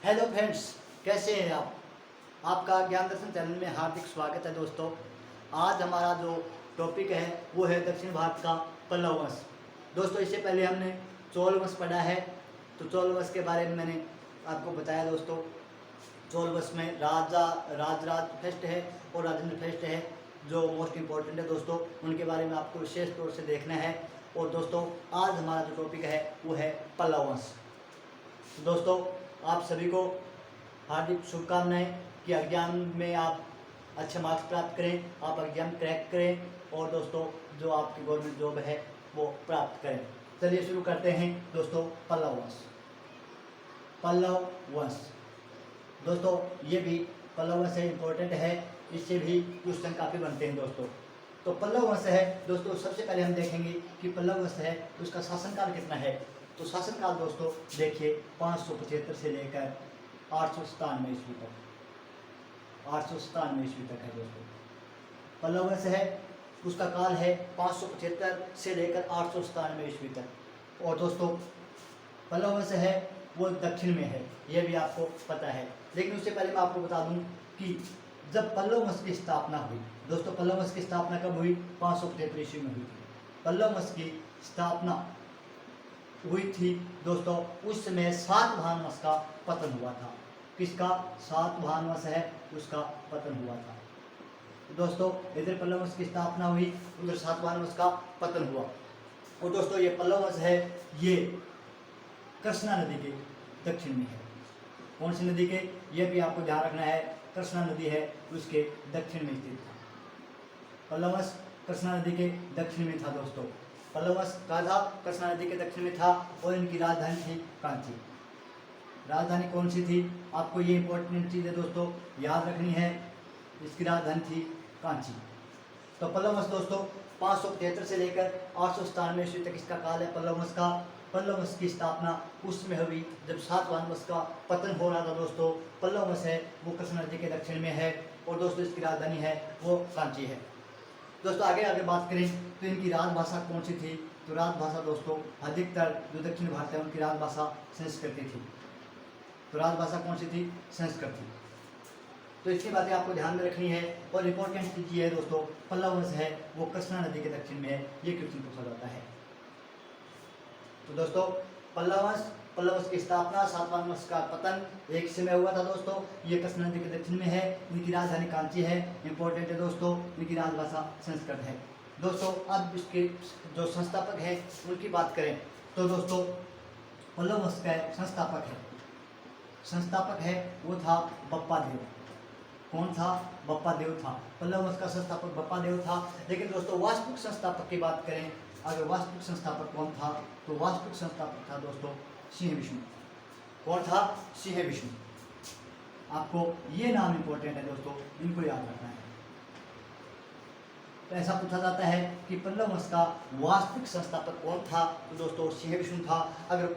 Hello friends, कैसे हैं आप। आपका ज्ञान दर्शन चैनल में हार्दिक स्वागत है दोस्तों। आज हमारा जो टॉपिक है वो है दक्षिण भारत का पल्लव वंश। दोस्तों, इससे पहले हमने चोल वंश पढ़ा है, तो चोल वंश के बारे में मैंने आपको बताया दोस्तों। चोल वंश में राजराज फर्स्ट है और राजेंद्र फर्स्ट है, जो मोस्ट इम्पोर्टेंट है दोस्तों। उनके बारे में आपको विशेष तौर से देखना है। और दोस्तों, आज हमारा जो टॉपिक है वो है पल्लव वंश। तो दोस्तों, आप सभी को हार्दिक शुभकामनाएं कि एग्जाम में आप अच्छे मार्क्स प्राप्त करें, आप एग्जाम क्रैक करें और दोस्तों जो आपकी गवर्नमेंट जॉब है वो प्राप्त करें। चलिए शुरू करते हैं दोस्तों। पल्लव वंश। पल्लव वंश दोस्तों, ये भी पल्लव वंश है, इम्पोर्टेंट है। इससे भी क्वेश्चन काफ़ी बनते हैं दोस्तों। तो पल्लव वंश है दोस्तों, सबसे पहले हम देखेंगे कि पल्लव वंश है उसका शासनकाल कितना है। तो शासनकाल दोस्तों देखिए 575 से लेकर 897 ईस्वी तक, 897 ईस्वी तक है दोस्तों। पल्लव वंश है उसका काल है 575 से लेकर 897 ईस्वी तक। और दोस्तों पल्लव वंश है वो दक्षिण में है, ये भी आपको पता है। लेकिन उससे पहले मैं आपको बता दूं कि जब पल्लव वंश की स्थापना हुई दोस्तों, पल्लव वंश की स्थापना कब हुई? 575 ईस्वी में हुई थी। पल्लव वंश की स्थापना हुई थी दोस्तों, उस समय सातवाहन वंश का पतन हुआ था। किसका? सातवाहन वंश है उसका पतन हुआ था दोस्तों। इधर पल्लव वंश की स्थापना हुई, उधर सातवाहन वंश का पतन हुआ। और दोस्तों ये पल्लव वंश है, ये कृष्णा नदी के दक्षिण में है। कौन सी नदी के? ये भी आपको ध्यान रखना है, कृष्णा नदी है उसके दक्षिण में स्थित था। पल्लव वंश कृष्णा नदी के दक्षिण में था दोस्तों। पल्लव वंश कहाँ था? कृष्णा नदी के दक्षिण में था। और इनकी राजधानी थी कांची। राजधानी कौन सी थी? आपको ये इंपॉर्टेंट चीज़ है दोस्तों, याद रखनी है। इसकी राजधानी थी कांची। तो पल्लव वंश दोस्तों 573 से लेकर 897 ईस्वी तक इसका काल है पल्लव वंश का। पल्लव वंश की स्थापना उसमें हुई जब सातवाहन वंश का पतन हो रहा था दोस्तों। पल्लव वंश है वो कृष्णा नदी के दक्षिण में है और दोस्तों इसकी राजधानी है वो कांची है दोस्तों। आगे बात करें तो इनकी राजभाषा कौन सी थी? तो राजभाषा दोस्तों अधिकतर जो दक्षिण भारत है उनकी राजभाषा संस्कृत थी। तो राजभाषा कौन सी थी? संस्कृत थी। तो इसकी बातें आपको ध्यान में रखनी है। और इंपॉर्टेंट चीज ये है दोस्तों, पल्लव वंश है वो कृष्णा नदी के दक्षिण में है, ये क्वेश्चन पूछा जाता है। तो दोस्तों पल्लव वंश की स्थापना, सातवाहन वंश का पतन एक समय हुआ था दोस्तों। ये कृष्णा नदी के दक्षिण में है, इनकी राजधानी कांची है। इंपॉर्टेंट है दोस्तों, इनकी राजभाषा संस्कृत है दोस्तों। अब इसके जो संस्थापक हैं उनकी बात करें तो दोस्तों पल्लव वंश का संस्थापक है वो था बप्पा देव। कौन था? बप्पा देव था। पल्लव वंश का संस्थापक बप्पा देव था। लेकिन दोस्तों वास्तविक संस्थापक की बात करें, अगर वास्तविक संस्थापक कौन था तो वास्तविक संस्थापक था दोस्तों सिंह विष्णु। कौन था? सिंह विष्णु। आपको ये नाम इंपॉर्टेंट है दोस्तों, इनको याद रखना है। तो ऐसा पूछा जाता है कि पल्लव वंश का वास्तविक संस्थापक कौन था? तो दोस्तों सिंह विष्णु था। अगर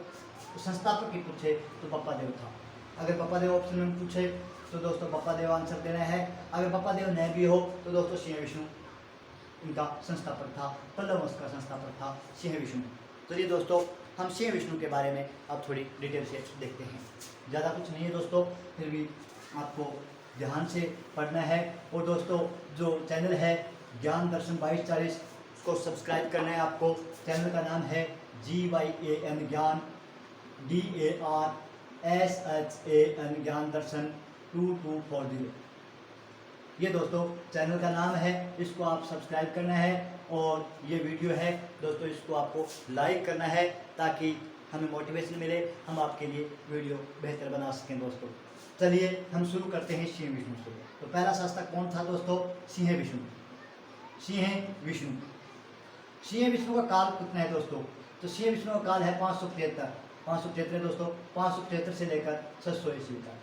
संस्थापक की पूछे तो बप्पा देव था। अगर बप्पा देव ऑप्शन में पूछे तो दोस्तों बप्पा देव आंसर देना है। अगर बप्पा देव नहीं भी हो तो दोस्तों सिंह विष्णु इनका संस्थापक था। पल्लव वंश का संस्थापक था सिंह विष्णु। तो ये दोस्तों हम सिंह विष्णु के बारे में अब थोड़ी डिटेल से देखते हैं। ज़्यादा कुछ नहीं है दोस्तों, फिर भी आपको ध्यान से पढ़ना है। और दोस्तों जो चैनल है ज्ञान दर्शन 2240 उसको सब्सक्राइब करना है आपको। चैनल का नाम है GYAN ज्ञान DARSHAN ज्ञान दर्शन 2240। ये दोस्तों चैनल का नाम है, इसको आप सब्सक्राइब करना है। और ये वीडियो है दोस्तों, इसको आपको लाइक करना है ताकि हमें मोटिवेशन मिले, हम आपके लिए वीडियो बेहतर बना सकें दोस्तों। चलिए हम शुरू करते हैं सिंह विष्णु से। तो पहला शासक कौन था दोस्तों? सिंह विष्णु। सिंह विष्णु का काल कितना है दोस्तों? तो सिंह विष्णु का काल है 573 दोस्तों, 573 से लेकर 600 ईस्वी तक,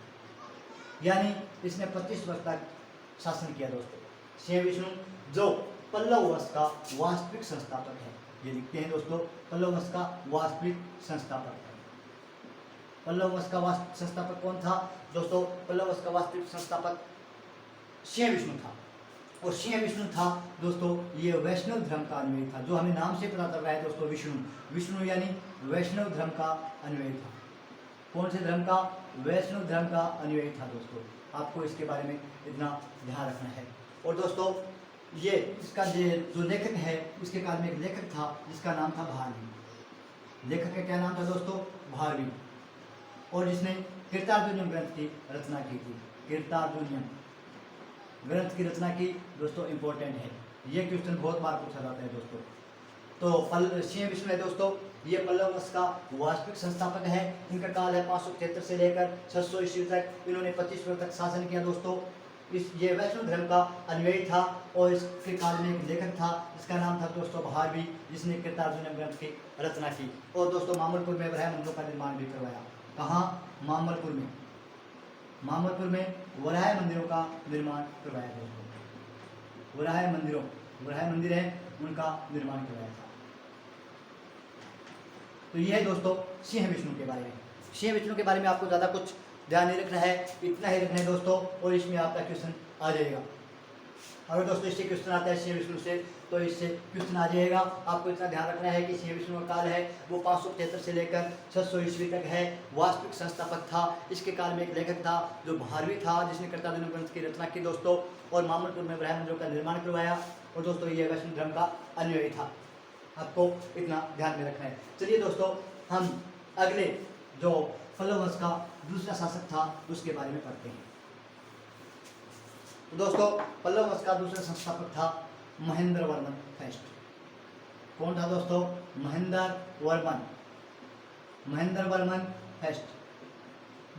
यानी इसने 25 वर्ष तक शासन किया दोस्तों। सिंह विष्णु जो पल्लव वंश का वास्तविक संस्थापक है, ये लिखते हैं दोस्तों, पल्लव वंश का वास्तविक संस्थापक है। पल्लव वंश का वास्तविक संस्थापक कौन था दोस्तों? पल्लव वंश का वास्तविक संस्थापक सिंह विष्णु था। और सिंह विष्णु था दोस्तों ये वैष्णव धर्म का अन्वयी था। जो हमें नाम से पता चल रहा है दोस्तों, विष्णु यानी वैष्णव धर्म का अन्वयी था। कौन से धर्म का? वैष्णव धर्म का अनुयायी था दोस्तों। आपको इसके बारे में इतना ध्यान रखना है। और दोस्तों ये इसका जो लेखक है, इसके काल में एक लेखक था जिसका नाम था भारवी। लेखक का क्या नाम था दोस्तों? भारवी। और जिसने कीर्तार्जुनीयम ग्रंथ की रचना की थी। कीर्तार्जुनीयम ग्रंथ की रचना की दोस्तों, इंपॉर्टेंट है। ये क्वेश्चन बहुत बार पूछा जाता है दोस्तों। तो सिंह विष्णु है दोस्तों, ये पल्लव वंश का वास्तविक संस्थापक है। इनका काल है 573 से लेकर 600 ईस्वी तक। इन्होंने 25 वर्ष तक शासन किया दोस्तों। ये वैष्णव धर्म का अनुयायी था और इसके काल में एक लेखक था जिसका नाम था दोस्तों भारवी, जिसने कीर्तार्जुनीयम ग्रंथ की रचना की। और दोस्तों मामलपुर में वराह मंदिरों का निर्माण भी करवाया। कहाँ? मामलपुर में। मामलपुर में वराह मंदिरों का निर्माण करवाया दोस्तों। वराह मंदिर है, उनका निर्माण करवाया था। तो ये है दोस्तों सिंह विष्णु के बारे में। सिंह विष्णु के बारे में आपको ज़्यादा कुछ ध्यान नहीं रखना है, इतना ही रखना है दोस्तों, और इसमें आपका क्वेश्चन आ जाएगा। अगर दोस्तों इससे क्वेश्चन आता है सिंह विष्णु से, तो इससे क्वेश्चन आ जाएगा। आपको इतना ध्यान रखना है कि सिंह विष्णु का काल है वो 573 से लेकर 600 ईस्वी तक है। वास्तविक संस्थापक था। इसके काल में एक लेखक था जो भारवी था, जिसने कीर्तार्जुनीयम ग्रंथ की रचना की दोस्तों, और मामलपुर में वराह मंदिरों का निर्माण करवाया। और दोस्तों ये वैष्णव धर्म का अनुयायी था। आपको इतना ध्यान में रखना है। चलिए दोस्तों हम अगले जो पल्लव वंश का दूसरा शासक था उसके बारे में पढ़ते हैं। तो दोस्तों पल्लव वंश का दूसरा संस्थापक था महेंद्रवर्मन फर्स्ट। कौन था दोस्तों? महेंद्रवर्मन फर्स्ट।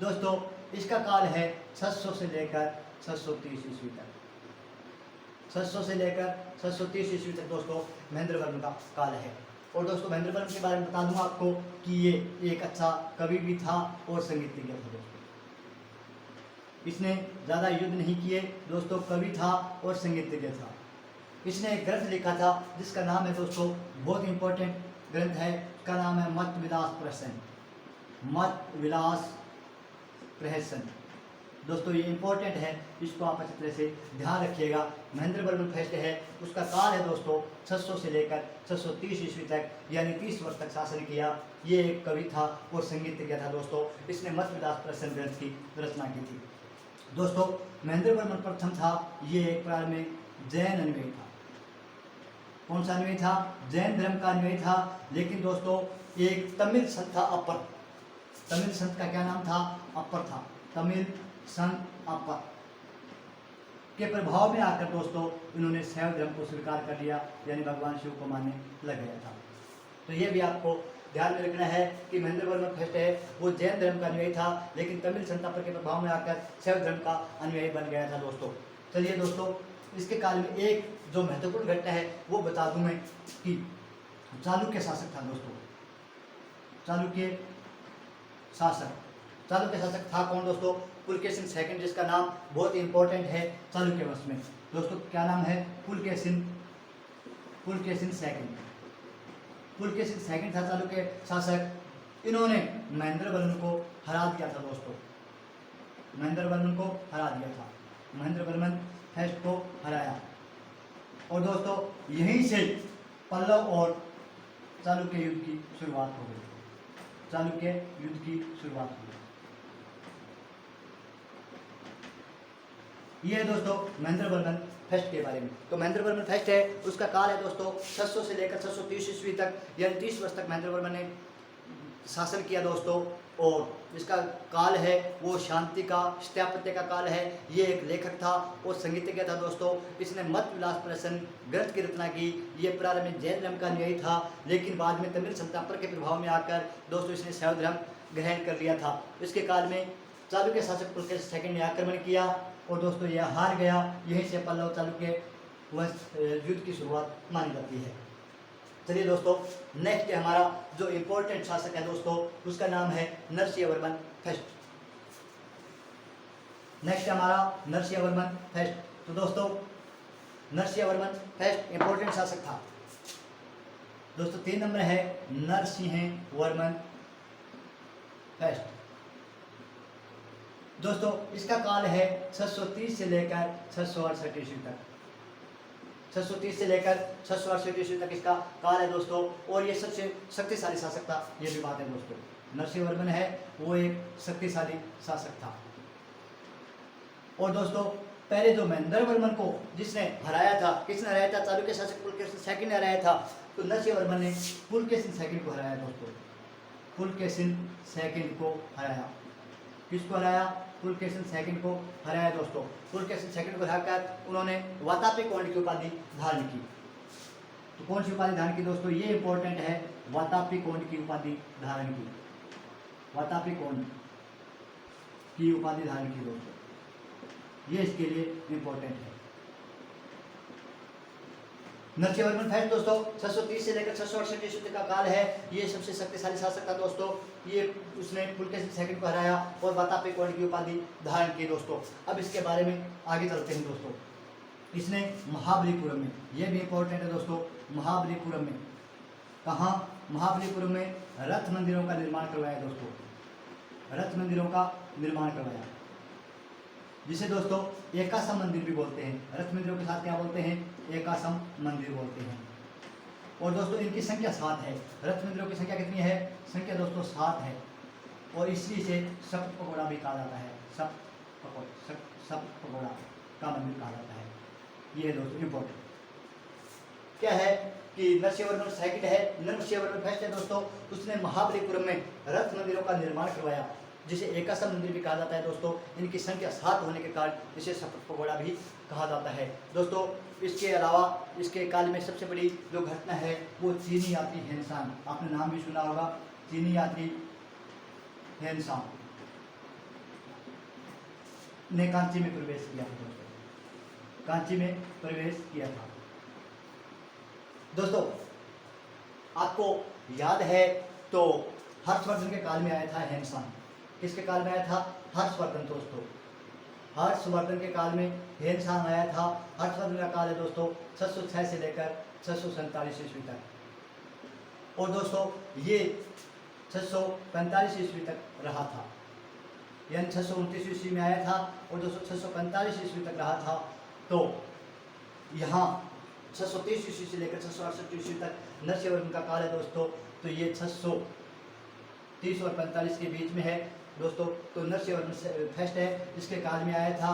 दोस्तों इसका काल है 600 से लेकर 630 ईस्वी तक। 600 से लेकर 630 ईस्वी तक दोस्तों महेंद्रवर्मन का काल है। और दोस्तों महेंद्रवर्मन के बारे में बता दूं आपको कि ये एक अच्छा कवि भी था और संगीतज्ञ था दोस्तों। इसने ज़्यादा युद्ध नहीं किए दोस्तों, कवि था और संगीतज्ञ था। इसने एक ग्रंथ लिखा था जिसका नाम है दोस्तों, बहुत इंपॉर्टेंट ग्रंथ है, इसका नाम है मत विलास प्रहसन। दोस्तों ये इंपॉर्टेंट है, इसको आप अच्छी तरह से ध्यान रखिएगा। महेंद्रवर्मन फर्स्ट है, उसका काल है दोस्तों 600 से लेकर 630 ईस्वी तक, यानी 30 वर्ष तक शासन किया। ये एक कवि था और संगीतज्ञ था दोस्तों। इसने मत विलास प्रहसन ग्रंथ की रचना की थी दोस्तों। महेंद्रवर्मन प्रथम था, ये एक प्रकार में जैन अनुयायी था। कौन सा अनुयायी था? जैन धर्म का अनुयायी था। लेकिन दोस्तों एक तमिल संत था अपर। तमिल संत का क्या नाम था? अपर था। तमिल संत अपर के प्रभाव में आकर दोस्तों इन्होंने शैव धर्म को स्वीकार कर लिया, यानी भगवान शिव को मानने लग गया था। तो ये भी आपको ध्यान में रखना है कि महेंद्रवर्मन फर्स्ट है वो जैन धर्म का अनुयायी था, लेकिन तमिल संत अपर के प्रभाव में आकर शैव धर्म का अनुयायी बन गया था दोस्तों। चलिए दोस्तों इसके काल में एक जो महत्वपूर्ण घटना है वो बता दूं मैं कि चालुक्य शासक था दोस्तों। चालुक्य शासक था कौन दोस्तों? पुलकेशिन सेकंड, जिसका नाम बहुत इंपॉर्टेंट है चालुक्य वंश में दोस्तों। क्या नाम है? पुलकेशिन सेकंड। पुलकेशिन सेकंड था चालुक्य शासक। इन्होंने महेंद्रवर्मन को हरा दिया था दोस्तों। महेंद्रवर्मन फर्स्ट को हराया। और दोस्तों यहीं से पल्लव और चालुक्य युद्ध की शुरुआत हो गई। ये है दोस्तों महेंद्रवर्मन फर्स्ट के बारे में। तो महेंद्रवर्मन फर्स्ट है, उसका काल है दोस्तों 600 से लेकर 630 ईस्वी तक, यानी 30 वर्ष तक महेंद्रवर्मन ने शासन किया दोस्तों। और इसका काल है वो शांति का, स्थापत्य का काल है। ये एक लेखक था और संगीतज्ञ था दोस्तों। इसने मत विलास प्रहसन ग्रंथ की रचना की। ये प्रारंभ में जैन धर्म का अनुयायी था, लेकिन बाद में तमिल संत अपर के प्रभाव में आकर दोस्तों इसने शैव धर्म ग्रहण कर लिया था। इसके काल में चालुक्य शासक पुलकेशिन सेकंड ने आक्रमण किया और दोस्तों यह हार गया। यहीं से पल्लव चालुक्य वंश युद्ध की शुरुआत मानी जाती है। चलिए दोस्तों नेक्स्ट हमारा जो इम्पोर्टेंट शासक है दोस्तों, उसका नाम है नरसिंहवर्मन फर्स्ट। तो दोस्तों नरसिंहवर्मन फर्स्ट इंपॉर्टेंट शासक था दोस्तों। 3 नंबर है नरसिंहवर्मन फर्स्ट। दोस्तों इसका काल है 630 से लेकर 668 ईस्वी तक। 630 से लेकर 668 ईस्वी तक इसका काल है दोस्तों। और ये सबसे शक्तिशाली शासक था, ये भी बात है दोस्तों। नरसिंहवर्मन है वो एक शक्तिशाली शासक था। और दोस्तों पहले जो महेंद्र वर्मन को जिसने हराया था, किसने हराया था? चालुक्य शासक पुलकेशिन सेकंड ने हराया था। तो नरसिंहवर्मन ने पुलकेशिन सेकंड को हराया दोस्तों, पुलकेशिन सेकंड को हराया। किसको हराया? पुलकेशिन सेकंड को हराया दोस्तों। पुलकेशिन सेकंड को हराकर उन्होंने वातापी कौंड की उपाधि धारण की। तो कौन सी उपाधि धारण की दोस्तों? ये इंपॉर्टेंट है, वातापी कौंड की उपाधि धारण की, वातापी कौंड की उपाधि धारण की दोस्तों, ये इसके लिए इंपॉर्टेंट है। नरसिंहवर्मन फर्स्ट दोस्तों 630 से लेकर 668 ईस्वी तक का काल है। ये सबसे शक्तिशाली शासक था दोस्तों। ये उसने पुलकेशिन सेकंड को हराया और वातापी कौंड की उपाधि धारण की दोस्तों। अब इसके बारे में आगे चलते हैं दोस्तों। इसने महाबलीपुरम में, ये भी इंपॉर्टेंट है दोस्तों, महाबलीपुरम में, कहाँ? महाबलीपुरम में रथ मंदिरों का निर्माण करवाया दोस्तों, रथ मंदिरों का निर्माण करवाया, जिसे दोस्तों एकासम मंदिर भी बोलते हैं। रथ मंदिरों के साथ क्या बोलते हैं? एकासम मंदिर बोलते हैं। और दोस्तों इनकी संख्या 7 है। रथ मंदिरों की संख्या कितनी है? संख्या दोस्तों 7 है। और इसी से सप्त पगोड़ा भी कहा जाता है, सप्त पगोड़ा का मंदिर कहा जाता है। ये दोस्तों इंपॉर्टेंट क्या है कि नरसिंहवर्मन सेकंड है, नरसिंहवर्मन फर्स्ट है दोस्तों। उसने महाबलीपुरम में रथ मंदिरों का निर्माण करवाया, जिसे एकासम मंदिर भी कहा जाता है दोस्तों। इनकी संख्या 7 होने के कारण इसे सप्त पगोड़ा भी कहा जाता है दोस्तों। इसके अलावा इसके काल में सबसे बड़ी जो घटना है वो चीनी यात्री हेनसांग, आपने नाम भी सुना होगा, चीनी यात्री हेनसांग ने कांची में प्रवेश किया था दोस्तों, कांची में प्रवेश किया था दोस्तों। आपको याद है तो हर्षवर्धन के काल में आया था हेनसांग। किसके काल में आया था? हर्षवर्धन दोस्तों, हर्षवर्धन के काल में हेनसांग आया था। हर्षवर्धन का काल है दोस्तों 606 से लेकर 647 ईस्वी तक। और दोस्तों ये 645 ईस्वी तक रहा था, यानी 629 ईस्वी में आया था और दोस्तों 645 ईस्वी तक रहा था। तो यहाँ 630 ईस्वी से लेकर 668 ईस्वी तक नरसिंहवर्मन का काल है दोस्तों। तो ये 630 और 45 के बीच में है दोस्तों। तो नरसिंहवर्मन फर्स्ट है, इसके काल में आया था,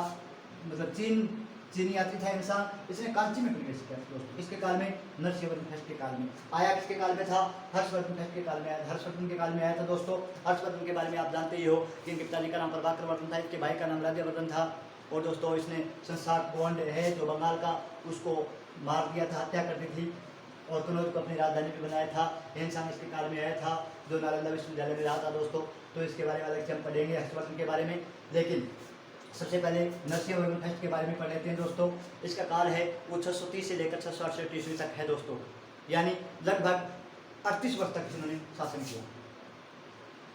मतलब चीनी यात्री था इंसान, इसने कांची में प्रवेश किया दोस्तों। इसके काल में नरसिंहवर्मन फर्स्ट के काल में आया। किसके काल में था? हर्षवर्धन फर्स्ट के काल में आया, हर्षवर्धन के काल में आया था दोस्तों। हर्षवर्धन के बारे में आप जानते ही हो कि इनके पिताजी का नाम प्रभाकर वर्धन था, इनके भाई का नाम राज्यवर्धन था। और दोस्तों इसने संसार गोंड है जो बंगाल का, उसको मार दिया था, हत्या कर दी थी और कन्नौज को अपनी राजधानी भी बनाया था। हेनसांग इसके काल में आया था, जो नालंदा विश्वविद्यालय में रहा था दोस्तों। तो इसके बारे में अलग से हम पढ़ेंगे हर्षवर्धन के बारे में, लेकिन सबसे पहले नरसिंहवर्मन फर्स्ट के बारे में पढ़ लेते हैं दोस्तों। इसका काल है वो 630 से लेकर 668 ईस्वी तक है दोस्तों, यानी लगभग 38 वर्ष तक इन्होंने शासन किया,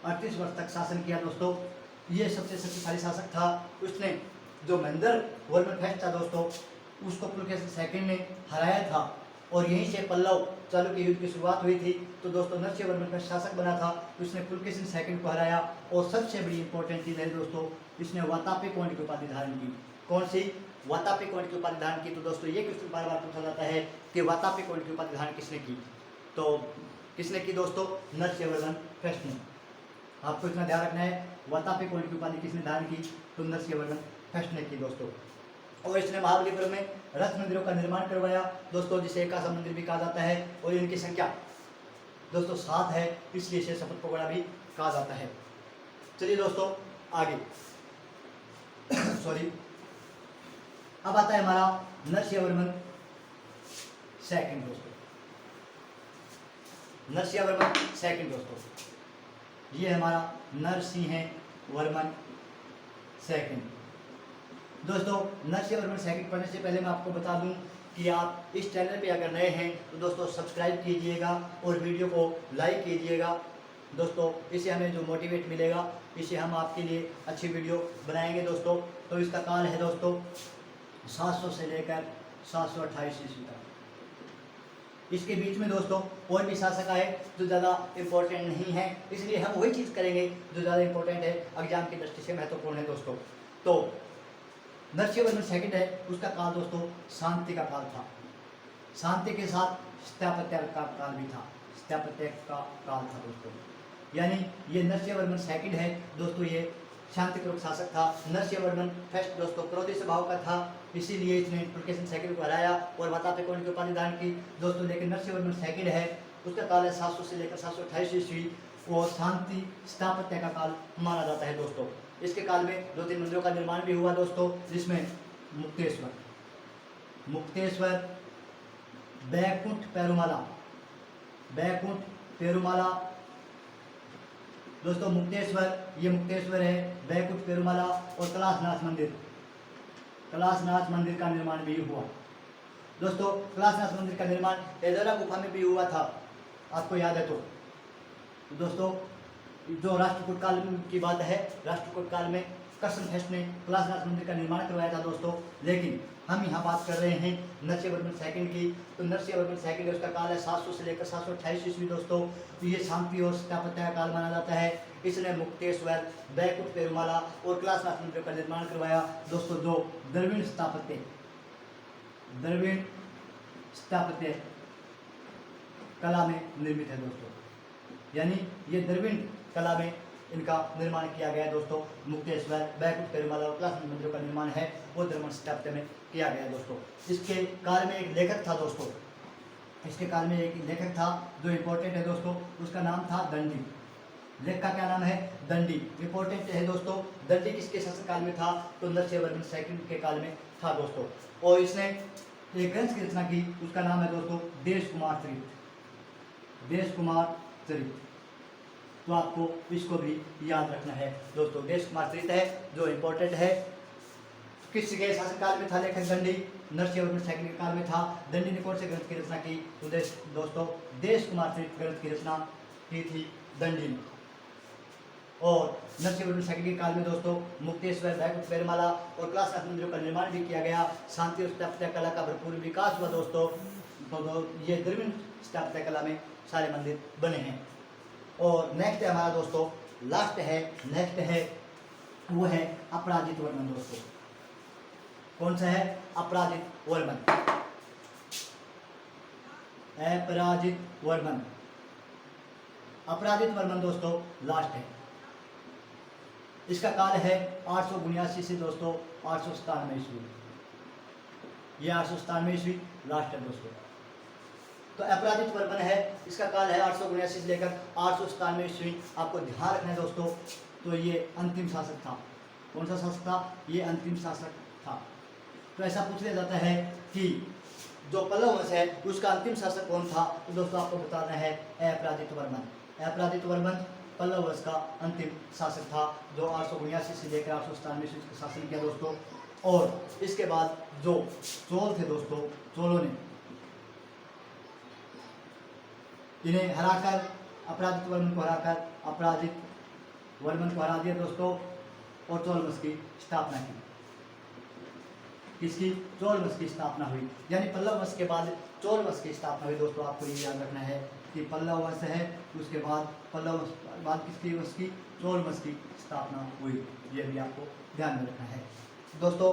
38 वर्ष तक शासन किया दोस्तों। ये सबसे शक्तिशाली शासक था। उसने जो महेंद्र वर्मन फर्स्ट था दोस्तों, उसको पुलकेशिन सेकंड ने हराया था और यहीं से पल्लव चालुक्य युद्ध की शुरुआत हुई थी। तो दोस्तों नरसिंहवर्मन फर्स्ट शासक बना था, उसने पुलकेशिन सेकंड को हराया। और सबसे बड़ी इंपॉर्टेंट चीज़ है दोस्तों, इसने वातापी कौंड की उपाधि धारण की। कौन सी? वातापी कौंड की उपाधि धारण की। तो दोस्तों ये क्वेश्चन बार बार पूछा जाता है कि वातापी कौंड की उपाधि धारण किसने की? तो किसने की दोस्तों? नरसिंहवर्मन फर्स्ट ने। आपको इतना ध्यान रखना है, वातापी कौंड की उपाधि किसने धारण की? तो नरसिंहवर्मन फर्स्ट ने की दोस्तों। और इसने महाबलीपुरम में रथ मंदिरों का निर्माण करवाया दोस्तों, जिसे एकासम मंदिर भी कहा जाता है। और इनकी संख्या दोस्तों 7 है, इसलिए इसे सप्त पगोड़ा भी कहा जाता है। चलिए दोस्तों आगे सॉरी, अब आता है हमारा नरसिंहवर्मन सेकंड दोस्तों। नरसिंहवर्मन सेकंड दोस्तों, ये हमारा नरसिंहवर्मन सेकंड दोस्तों। नरसिंहवर्मन सेकंड पढ़ने से पहले मैं आपको बता दूं कि आप इस चैनल पे अगर नए हैं तो दोस्तों सब्सक्राइब कीजिएगा और वीडियो को लाइक कीजिएगा दोस्तों। इससे हमें जो मोटिवेट मिलेगा, इससे हम आपके लिए अच्छी वीडियो बनाएंगे दोस्तों। तो इसका काल है दोस्तों 700 से लेकर 728 ईस्वी तक। इसके बीच में दोस्तों और भी शासक आए जो ज़्यादा इम्पोर्टेंट नहीं है, इसलिए हम वही चीज़ करेंगे जो ज़्यादा इम्पोर्टेंट है, एग्जाम की दृष्टि से महत्वपूर्ण है दोस्तों। तो नरसिंहवर्मन सेकंड है, उसका काल दोस्तों शांति का काल था। शांति के साथ स्थापत्य का काल भी था, स्थापत्य का काल था दोस्तों। यानी ये नरसिंहवर्मन सेकंड है दोस्तों, ये शांतिपूर्वक शासक था। नरसिंहवर्मन फर्स्ट दोस्तों क्रोधी स्वभाव का था, इसीलिए इसने पुलकेशिन सेकंड को हराया और वातापी की उपाधि दान की दोस्तों। लेकिन नरसिंहवर्मन सेकंड है, उसका काल है 700 से लेकर 728 ईस्वी और शांति स्थापत्य का काल माना जाता है दोस्तों। इसके काल में 2-3 मंदिरों का निर्माण भी हुआ दोस्तों, जिसमें मुक्तेश्वर, बैकुंठ पेरुमाला दोस्तों। ये मुक्तेश्वर है, बैकुंठ पेरुमाला और कैलाशनाथ मंदिर का निर्माण भी हुआ दोस्तों। कैलाशनाथ मंदिर का निर्माण एलोरा गुफा में भी हुआ था, आपको याद है तो दोस्तों। जो राष्ट्रकूट काल की बात है, राष्ट्रकूट काल में कृष्णफेस्ट ने कैलाशनाथ मंदिर का निर्माण करवाया था दोस्तों। लेकिन हम यहाँ बात कर रहे हैं नरसिंहवर्मन सेकंड की, तो नरसिंहवर्मन सेकंड उसका काल है 700 से लेकर 728 ईस्वी दोस्तों। तो ये शांति और स्थापत्य का काल माना जाता है। इसने मुक्तेश्वर, बैकुंठ पेरुमाला और कैलाशनाथ मंदिर का निर्माण करवाया दोस्तों, जो द्रविड़ स्थापत्य कला में निर्मित है दोस्तों। यानी ये द्रविड़ कला में इनका निर्माण किया गया है दोस्तों। मुक्तेश्वर, बैकुंठ पेरुमाला और कैलाशनाथ मंदिरों का निर्माण है वो द्रविड़ स्थापत्य में किया गया दोस्तों। इसके काल में एक लेखक था दोस्तों, जो इम्पोर्टेंट है दोस्तों, उसका नाम था दंडी। लेखक का क्या नाम है? दंडी। इम्पोर्टेंट है दोस्तों। दंडी किसके शासन काल में था? तो नरसिंहवर्मन सेकंड के काल में था दोस्तों। और इसने एक ग्रंथ की रचना की, उसका नाम है दोस्तों देश कुमार चरित। तो आपको इसको भी याद रखना है दोस्तों। देश कुमार चरित है जो इम्पोर्टेंट है। किसके शासनकाल में था लेखक? दंडी। नरसिंहवर्मन सेकंड के काल में था। दंडी ने कौन से ग्रंथ की रचना की? तो दोस्तों देश कुमार चरित ग्रंथ की रचना की थी दंडी ने। और नरसिंहवर्मन सेकंड के काल में दोस्तों मुक्तेश्वर, बैकुंठ पेरुमाला और कैलाशनाथ मंदिरों का निर्माण भी किया गया। शांति और स्थापत्य कला का भरपूर विकास हुआ दोस्तों। तो ये द्रविड़ स्थापत्य कला में सारे मंदिर बने हैं। और नेक्स्ट है हमारा दोस्तों, नेक्स्ट है वो है अपराजित वर्मन दोस्तों। कौन सा है? अपराजित वर्मन दोस्तों लास्ट है। इसका काल है 879 से दोस्तों 897 ईस्वी। ये 897 ईस्वी लास्ट है दोस्तों। तो अपराजित वर्मन है, इसका काल है 879 से लेकर 897 ईस्वी। आपको ध्यान रखना है दोस्तों। तो ये अंतिम शासक था। कौन सा शासक था? ये अंतिम शासक था। तो ऐसा पूछ लिया जाता है कि जो पल्लव वंश है उसका अंतिम शासक कौन था? तो दोस्तों आपको बताना है अपराजित वर्मन पल्लव वंश का अंतिम शासक था, जो 879 से लेकर 897 ईस्वी का शासन किया दोस्तों। और इसके बाद जो चोल थे दोस्तों, चोलों ने इन्हें हराकर अपराजित वर्मन को हरा दिया दोस्तों और चोल वंश की स्थापना की। किसकी? चोल वंश की स्थापना हुई। यानी पल्लव वंश के बाद चोल वंश की स्थापना हुई दोस्तों। आपको ये याद रखना है कि पल्लव वंश है, उसके बाद किसकी वंश की? चोल वंश की स्थापना हुई। ये भी आपको ध्यान में रखना है दोस्तों।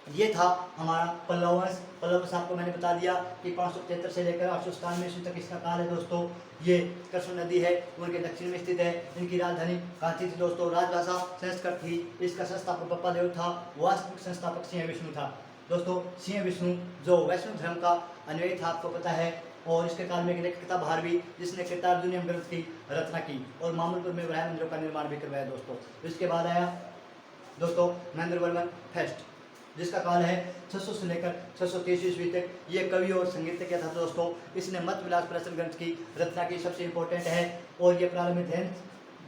ये था हमारा पल्लव वंश। आपको मैंने बता दिया कि 573 से लेकर 897 ईस्वी तक इसका काल है दोस्तों। ये कृष्ण नदी है, उनके दक्षिण में स्थित है। इनकी राजधानी कांची थी दोस्तों। राजभाषा संस्कृत थी। इसका संस्थापक बप्पा देव था। वास्तविक संस्थापक सिंह विष्णु था दोस्तों। सिंह विष्णु जो वैष्णव धर्म का अनुयायी था, आपको पता है। और इसके काल में एक लेखक था भारवी, जिसने कृतार्जुनीयम ग्रंथ की रचना की और मामूलपुर में वराह मंदिरों का निर्माण भी करवाया दोस्तों। इसके बाद आया दोस्तों महेंद्रवर्मन फर्स्ट, जिसका काल है 600 से लेकर 623 ईस्वी तक। ये कवि और संगीतज्ञ था दोस्तों। इसने मत विलास प्रश्न ग्रंथ की रचना की, सबसे इम्पोर्टेंट है। और ये प्रारंभ में जैन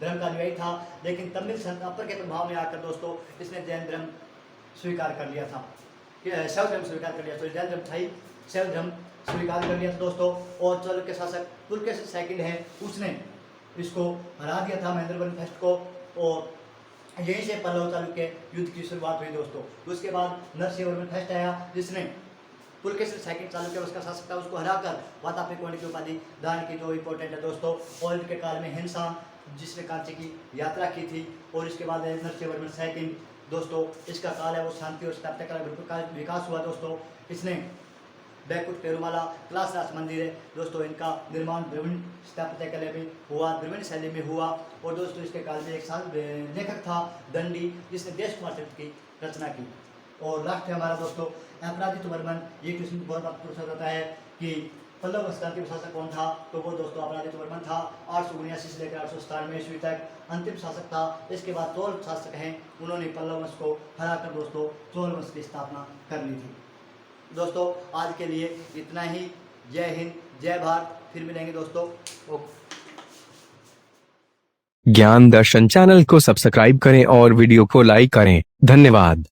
धर्म का अनुयायी था, लेकिन तमिल संत अपर के प्रभाव में आकर दोस्तों इसने जैन धर्म स्वीकार कर लिया था, शैव धर्म स्वीकार कर लिया। तो जैन धर्म था ही, शैव धर्म स्वीकार कर लिया था दोस्तों। और चोल के शासक पुलकेशिन सेकंड है, उसने इसको हरा दिया था महेंद्रवर्मन फर्स्ट को। और यहीं से पल्लव चालुक्य युद्ध की शुरुआत हुई दोस्तों। उसके बाद नरसिंहवर्मन फर्स्ट आया, जिसने पुलकेशिन सेकंड चालुक्य उसका शासक था, उसको हराकर वातापी की उपाधि दान की, जो इम्पोर्टेंट है दोस्तों। और इनके काल में हिंसा, जिसने कांची की यात्रा की थी। और इसके बाद है नरसिंहवर्मन सेकंड दोस्तों। इसका काल है वो शांति और स्थापत्य का विकास हुआ दोस्तों। इसने बैकुंठ पेरुमाला कैलाश राज मंदिर है दोस्तों। इनका निर्माण द्रविड़ स्थापत्य कला में हुआ, द्रविड़ शैली में हुआ। और दोस्तों इसके काल में एक लेखक था दंडी, जिसने देश कुमार चरित्र की रचना की। और लास्ट है हमारा दोस्तों अपराजित वर्मन। ये क्वेश्चन बहुत बार पूछा जाता है कि पल्लव वंश का अंतिम शासक कौन था, तो वो दोस्तों अपराजित वर्मन था। 879 से लेकर 897 ईस्वी तक अंतिम शासक था। इसके बाद चोल शासक हैं, उन्होंने पल्लव वंश को हराकर दोस्तों चोल वंश की स्थापना कर ली थी। दोस्तों आज के लिए इतना ही। जय हिंद, जय भारत। फिर मिलेंगे दोस्तों। ज्ञान दर्शन चैनल को सब्सक्राइब करें और वीडियो को लाइक करें। धन्यवाद।